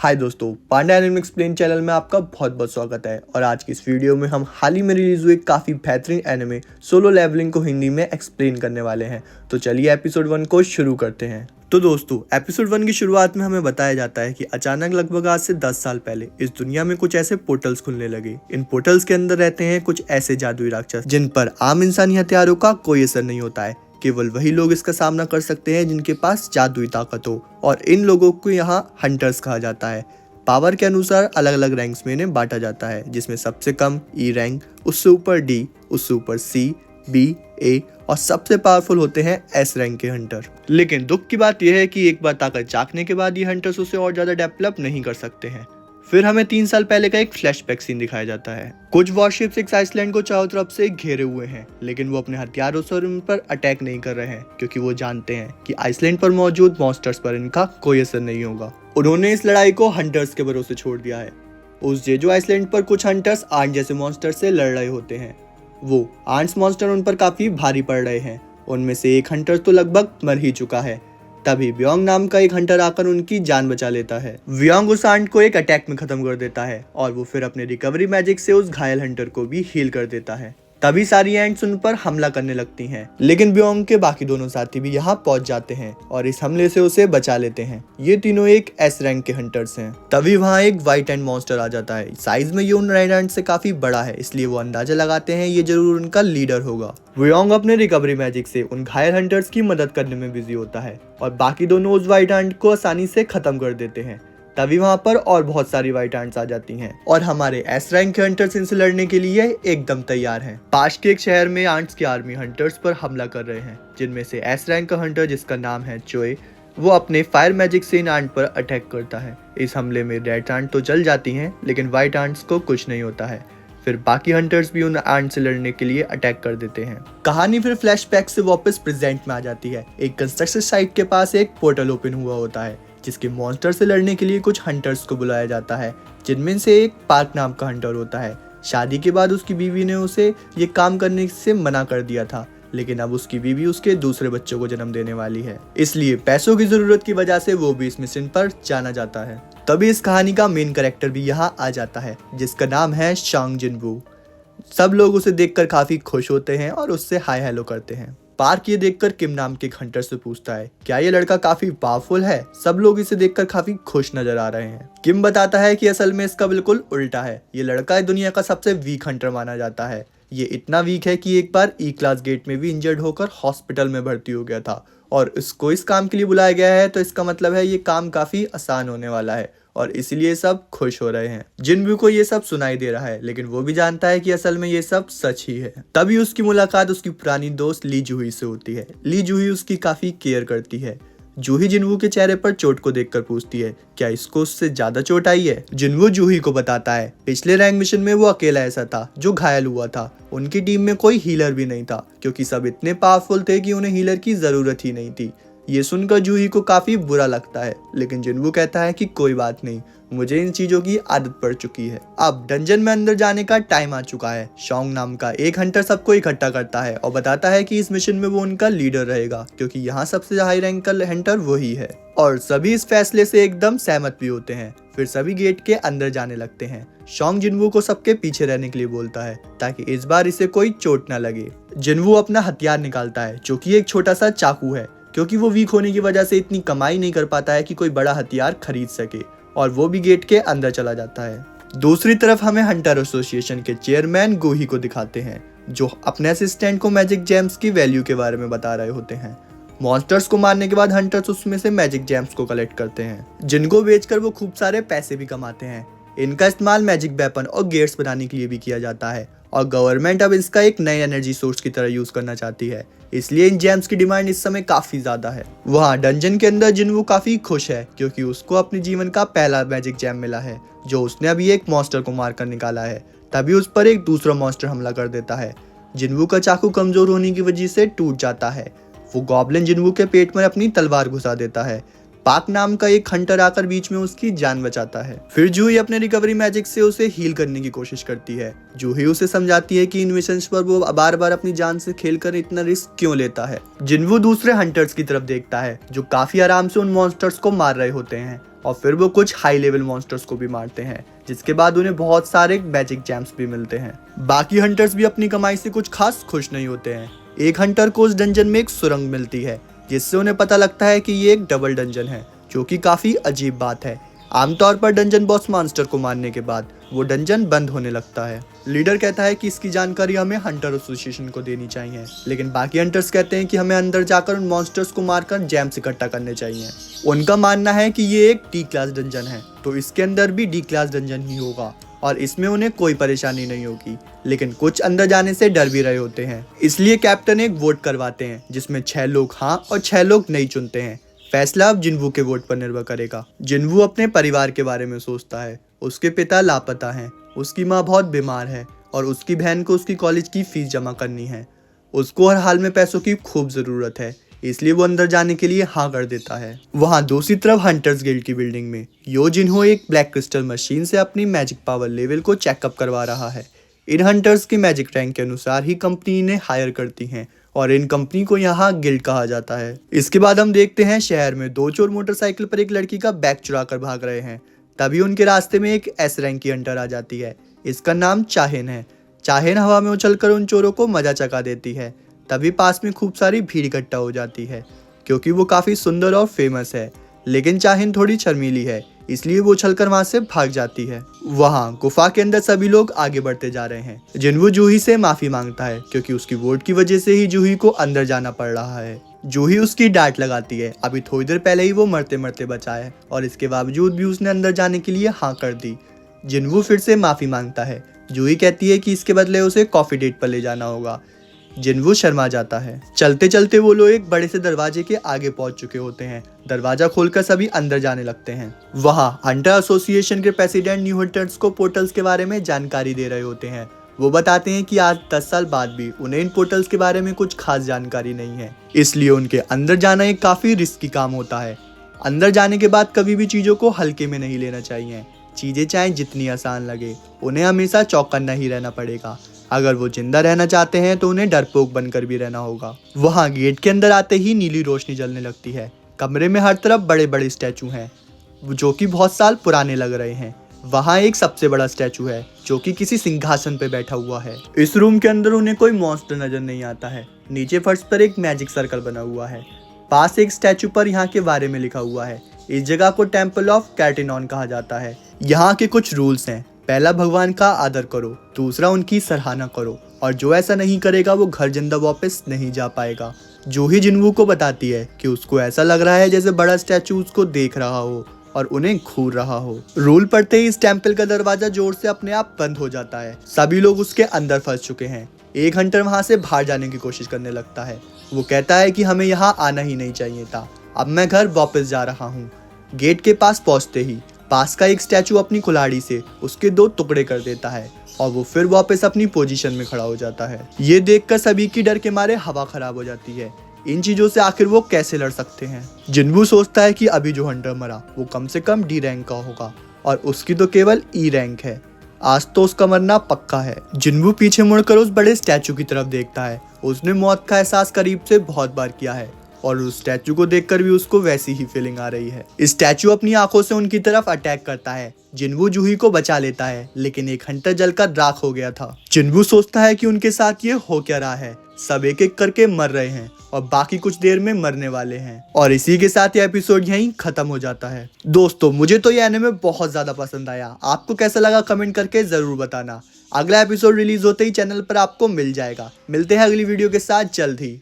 हाय दोस्तों, पांडा anime explain channel में आपका बहुत बहुत स्वागत है। और आज की इस वीडियो में हम हाल ही में रिलीज हुए काफ़ी बेहतरीन एनिमे सोलो लेवलिंग को हिंदी में एक्सप्लेन करने वाले हैं। तो चलिए एपिसोड 1 को शुरू करते हैं। तो दोस्तों, एपिसोड 1 की शुरुआत में हमें बताया जाता है कि अचानक लगभग आज से 10 साल पहले इस दुनिया में कुछ ऐसे पोर्टल्स खुलने लगे। इन पोर्टल्स के अंदर रहते हैं कुछ ऐसे जादुई राक्षस जिन पर आम इंसानी हथियारों का कोई असर नहीं होता है। केवल वही लोग इसका सामना कर सकते हैं जिनके पास जादुई ताकत हो, और इन लोगों को यहाँ हंटर्स कहा जाता है। पावर के अनुसार अलग अलग रैंक्स में इन्हें बांटा जाता है, जिसमें सबसे कम ई रैंक, उससे ऊपर डी, उससे ऊपर सी, बी, ए और सबसे पावरफुल होते हैं एस रैंक के हंटर। लेकिन दुख की बात यह है कि एक बार ताकत चाखने के बाद ये हंटर्स उसे और ज्यादा डेवलप नहीं कर सकते हैं। फिर हमें 3 साल पहले का एक फ्लैशबैक सीन दिखाया जाता है। कुछ वॉरशिप्स एक आइसलैंड को चारों तरफ से घेरे हुए हैं, लेकिन वो अपने हथियारों से उन पर अटैक नहीं कर रहे हैं, क्योंकि वो जानते हैं कि आइसलैंड पर मौजूद मॉन्स्टर्स पर इनका कोई असर नहीं होगा। उन्होंने इस लड़ाई को हंटर्स के भरोसे छोड़ दिया है। उस जेजो आइसलैंड पर कुछ हंटर्स आंट जैसे मॉन्स्टर से लड़ रहे होते हैं। वो आंट्स मॉन्स्टर उन पर काफी भारी पड़ रहे हैं। उनमें से एक हंटर तो लगभग मर ही चुका है। तभी व्योंग नाम का एक हंटर आकर उनकी जान बचा लेता है। व्योंग उस आंट को एक अटैक में खत्म कर देता है और वो फिर अपने रिकवरी मैजिक से उस घायल हंटर को भी हील कर देता है। तभी सारी एंट्स उन पर हमला करने लगती हैं, लेकिन व्योंग के बाकी दोनों साथी भी यहाँ पहुंच जाते हैं और इस हमले से उसे बचा लेते हैं। ये तीनों एक एस रैंक के हंटर्स हैं। तभी वहाँ एक व्हाइट एंड मॉन्स्टर आ जाता है। साइज में ये उन रेड एंड से काफी बड़ा है, इसलिए वो अंदाजा लगाते हैं ये जरूर उनका लीडर होगा। व्योंग अपने रिकवरी मैजिक से उन घायल हंटर्स की मदद करने में बिजी होता है और बाकी दोनों उस व्हाइट एंट को आसानी से खत्म कर देते हैं। तभी वहां पर और बहुत सारी व्हाइट एंट्स आ जाती हैं और हमारे एस रैंक के हंटर्स इनसे लड़ने के लिए एकदम तैयार हैं। पास के एक शहर में एंट्स की आर्मी हंटर्स पर हमला कर रहे हैं, जिनमें से एस रैंक का हंटर जिसका नाम है चोए, वो अपने फायर मैजिक से इन एंट पर अटैक करता है। इस हमले में रेड एंट तो जल जाती हैं, लेकिन व्हाइट एंट्स को कुछ नहीं होता है। फिर बाकी हंटर्स भी उन एंट से लड़ने के लिए अटैक कर देते हैं। कहानी फिर फ्लैशबैक से वापस प्रेजेंट में आ जाती है। एक कंस्ट्रक्शन साइट के पास एक पोर्टल ओपन हुआ होता है, जिसके मॉन्स्टर से लड़ने के लिए कुछ हंटर्स को बुलाया जाता है, जिनमें से एक पार्क नाम का हंटर होता है। शादी के बाद उसकी बीवी ने उसे ये काम करने से मना कर दिया था, लेकिन अब उसकी बीवी उसके दूसरे बच्चों को जन्म देने वाली है, इसलिए पैसों की जरूरत की वजह से वो भी इस मिशन पर जाना जाता है। तभी इस कहानी का मेन कैरेक्टर भी यहाँ आ जाता है, जिसका नाम है शांग जिनवू। सब लोग उसे देखकर काफी खुश होते हैं और उससे हाय हेलो करते हैं। पार्क ये देखकर किम नाम के एक हंटर से पूछता है, क्या ये लड़का काफी पावरफुल है? सब लोग इसे देखकर काफी खुश नजर आ रहे हैं। किम बताता है कि असल में इसका बिल्कुल उल्टा है। ये लड़का दुनिया का सबसे वीक हंटर माना जाता है। ये इतना वीक है कि एक बार ई क्लास गेट में भी इंजर्ड होकर हॉस्पिटल में भर्ती हो गया था, और इसको इस काम के लिए बुलाया गया है, तो इसका मतलब है ये काम काफी आसान होने वाला है और इसीलिए सब खुश हो रहे हैं। जिनबू को ये सब सुनाई दे रहा है, लेकिन वो भी जानता है कि असल में ये सब सच ही है। तभी उसकी मुलाकात उसकी पुरानी दोस्त ली जूही से होती है। ली जूही उसकी काफी केयर करती है। जूही जिनवू के चेहरे पर चोट को देखकर पूछती है, क्या इसको उससे ज्यादा चोट आई है? जिनवू जूही को बताता है, पिछले रैंक मिशन में वो अकेला ऐसा था जो घायल हुआ था। उनकी टीम में कोई हीलर भी नहीं था, क्योंकि सब इतने पावरफुल थे कि उन्हें हीलर की जरूरत ही नहीं थी। ये सुनकर जूही को काफी बुरा लगता है, लेकिन जिनवू कहता है कि कोई बात नहीं, मुझे इन चीजों की आदत पड़ चुकी है। अब डंजन में अंदर जाने का टाइम आ चुका है। शॉन्ग नाम का एक हंटर सबको इकट्ठा करता है और बताता है कि इस मिशन में वो उनका लीडर रहेगा, क्योंकि यहाँ सबसे हाई रैंक का हंटर वही है। और सभी इस फैसले से एकदम सहमत भी होते हैं। फिर सभी गेट के अंदर जाने लगते हैं। शॉन्ग जिनवू को सबके पीछे रहने के लिए बोलता है, ताकि इस बार इसे कोई चोट न लगे। जिनवू अपना हथियार निकालता है, जो कि एक छोटा सा चाकू है, क्योंकि वो वीक होने की वजह से इतनी कमाई नहीं कर पाता है कि कोई बड़ा हथियार खरीद सके, और वो भी गेट के अंदर चला जाता है। दूसरी तरफ हमें हंटर एसोसिएशन के चेयरमैन गोही को दिखाते हैं, जो अपने असिस्टेंट को मैजिक जेम्स की वैल्यू के बारे में बता रहे होते हैं। मॉन्स्टर्स को मारने के बाद हंटर्स उसमें से मैजिक जेम्स को कलेक्ट करते हैं, जिनको बेचकर वो खूब सारे पैसे भी कमाते हैं। इनका इस्तेमाल मैजिक वेपन और गेट्स बनाने के लिए भी किया जाता है, और गवर्नमेंट अब इसका एक नई एनर्जी सोर्स की तरह यूज करना चाहती है, इसलिए इन जेम्स की डिमांड इस समय काफी ज्यादा है। वहाँ डंजन के अंदर जिनवू काफी खुश है, क्योंकि उसको अपने जीवन का पहला मैजिक जेम मिला है, जो उसने अभी एक मॉन्स्टर को मारकर निकाला है। तभी उस पर एक दूसरा मॉन्स्टर हमला कर देता है। जिनवू का चाकू कमजोर होने की वजह से टूट जाता है। वो गॉब्लिन जिनवू के पेट में अपनी तलवार घुसा देता है। पाक नाम का एक हंटर आकर बीच में उसकी जान बचाता है। फिर जूही अपने रिकवरी मैजिक से उसे हील करने की कोशिश करती है। जूही उसे समझाती है कि इन मिशंस पर वो बार बार अपनी जान से खेलकर इतना रिस्क क्यों लेता है। जिन्वू दूसरे हंटर्स की तरफ देखता है जो काफी आराम से उन मॉन्स्टर्स को मार रहे होते हैं और फिर वो कुछ हाई लेवल मॉन्स्टर्स को भी मारते हैं, जिसके बाद उन्हें बहुत सारे मैजिक जैम्स भी मिलते हैं। बाकी हंटर्स भी अपनी कमाई से कुछ खास खुश नहीं होते हैं। एक हंटर को उस डंजन में एक सुरंग मिलती है जिससे उन्हें पता लगता है कि ये एक डबल डंजन है, जो कि काफी अजीब बात है। आमतौर पर डंजन बॉस मॉन्स्टर को मारने के बाद वो डंजन बंद होने लगता है। लीडर कहता है कि इसकी जानकारी हमें हंटर एसोसिएशन को देनी चाहिए, लेकिन बाकी हंटर्स कहते हैं कि हमें अंदर जाकर उन मॉन्स्टर्स को मारकर जैम्स इकट्ठा करने चाहिए। उनका मानना है कि ये एक डी क्लास डंजन है, तो इसके अंदर भी डी क्लास डंजन ही होगा और इसमें उन्हें कोई परेशानी नहीं होगी। लेकिन कुछ अंदर जाने से डर भी रहे होते हैं, इसलिए कैप्टन एक वोट करवाते हैं जिसमें 6 लोग हाँ और 6 लोग नहीं चुनते हैं। फैसला अब जिन्वू के वोट पर निर्भर करेगा। जिन्वू अपने परिवार के बारे में सोचता है। उसके पिता लापता हैं, उसकी माँ बहुत बीमार है और उसकी बहन को उसकी कॉलेज की फीस जमा करनी है। उसको हर हाल में पैसों की खूब जरूरत है, इसलिए वो अंदर जाने के लिए हाँ कर देता है। वहाँ दूसरी तरफ हंटर्स गिल्ड की बिल्डिंग में यो जिन्हो एक ब्लैक क्रिस्टल मशीन से अपनी मैजिक पावर लेवल को चेकअप करवा रहा है। इन हंटर्स की मैजिक रैंक के अनुसार ही कंपनी इन्हें हायर करती हैं और इन कंपनी को यहाँ गिल्ड कहा जाता है। इसके बाद हम देखते हैं शहर में 2 चोर मोटरसाइकिल पर एक लड़की का बैग चुरा कर भाग रहे हैं। तभी उनके रास्ते में एक एस रैंक की हंटर आ जाती है। इसका नाम चाहेन है। चाहेन हवा में उछलकर उन चोरों को मजा चखा देती है। तभी पास में खूब सारी भीड़ इकट्ठा हो जाती है क्योंकि वो काफी सुंदर और फेमस है। लेकिन चाहेन थोड़ी शर्मीली है, इसलिए वो उछलकर वहां से भाग जाती है। वहां गुफा के अंदर सभी लोग आगे बढ़ते जा रहे हैं। जिन्वू जूही से माफी मांगता है क्योंकि उसकी वोट की वजह से ही जूही को अंदर जाना पड़ रहा है। जूही उसकी डांट लगाती है। अभी थोड़ी देर पहले ही वो मरते मरते बचा है और इसके बावजूद भी उसने अंदर जाने के लिए हाँ कर दी। जिन्वू फिर से माफी मांगता है। जूही कहती है कि इसके बदले उसे कॉफी डेट पर ले जाना होगा। जिन्वू शर्मा जाता है। चलते चलते वो लोग एक बड़े से दरवाजे के आगे पहुंच चुके होते हैं। दरवाजा खोलकर सभी अंदर जाने लगते हैं। वहां हंटर एसोसिएशन के प्रेसिडेंट न्यू हंटर्स को पोर्टल्स के बारे में जानकारी दे रहे होते हैं। वो बताते हैं कि आज 10 साल बाद भी उन्हें इन पोर्टल्स के बारे में कुछ खास जानकारी नहीं है, इसलिए उनके अंदर जाना एक काफी रिस्की काम होता है। अंदर जाने के बाद कभी भी चीजों को हल्के में नहीं लेना चाहिए। चीजें चाहे जितनी आसान लगे, उन्हें हमेशा चौकन्ना ही रहना पड़ेगा। अगर वो जिंदा रहना चाहते हैं तो उन्हें डरपोक बनकर भी रहना होगा। वहाँ गेट के अंदर आते ही नीली रोशनी जलने लगती है। कमरे में हर तरफ बड़े बड़े स्टैचू हैं जो कि बहुत साल पुराने लग रहे हैं। वहाँ एक सबसे बड़ा स्टैचू है जो कि किसी सिंहासन पे बैठा हुआ है। इस रूम के अंदर उन्हें कोई मॉन्स्टर नजर नहीं आता है। नीचे फर्श पर एक मैजिक सर्कल बना हुआ है। पास एक स्टैचू पर यहाँ के बारे में लिखा हुआ है। इस जगह को टेम्पल ऑफ कैटिनॉन कहा जाता है। यहाँ के कुछ रूल्स हैं। पहला, भगवान का आदर करो। दूसरा, उनकी सराहना करो और जो ऐसा नहीं करेगा वो घर जिंदा वापस नहीं जा पाएगा। जूही जिन्वू को बताती है कि उसको ऐसा लग रहा है जैसे बड़ा स्टैचू उसको देख रहा हो और उन्हें घूर रहा हो। रूल पढ़ते ही इस टेम्पल का दरवाजा जोर से अपने आप बंद हो जाता है। सभी लोग उसके अंदर फंस चुके हैं। एक हंटर वहां से बाहर जाने की कोशिश करने लगता है। वो कहता है कि हमें यहाँ आना ही नहीं चाहिए था, अब मैं घर वापस जा रहा हूँ। गेट के पास पहुंचते ही पास का एक स्टैचू अपनी कुल्हाड़ी से उसके 2 टुकड़े कर देता है और वो फिर वापस अपनी पोजीशन में खड़ा हो जाता है। ये देखकर सभी की डर के मारे हवा खराब हो जाती है। इन चीजों से आखिर वो कैसे लड़ सकते हैं। जिन्वू सोचता है कि अभी जो हंटर मरा वो कम से कम डी रैंक का होगा और उसकी तो केवल ई रैंक है। आज तो उसका मरना पक्का है। जिन्वू पीछे मुड़कर उस बड़े स्टैचू की तरफ देखता है। उसने मौत का एहसास करीब से बहुत बार किया है और उस स्टैचू को देखकर भी उसको वैसी ही फीलिंग आ रही है। स्टैचू अपनी आंखों से उनकी तरफ अटैक करता है। जिन्वू जूही को बचा लेता है, लेकिन एक हंटर जलकर राख हो गया था। जिन्वू सोचता है कि उनके साथ ये हो क्या रहा है। सब एक एक करके मर रहे हैं और बाकी कुछ देर में मरने वाले हैं। और इसी के साथ ये एपिसोड यहीं खत्म हो जाता है। दोस्तों, मुझे तो ये एनिमे बहुत ज्यादा पसंद आया। आपको कैसा लगा कमेंट करके जरूर बताना। अगला एपिसोड रिलीज होते ही चैनल पर आपको मिल जाएगा। मिलते हैं अगली वीडियो के साथ जल्द ही।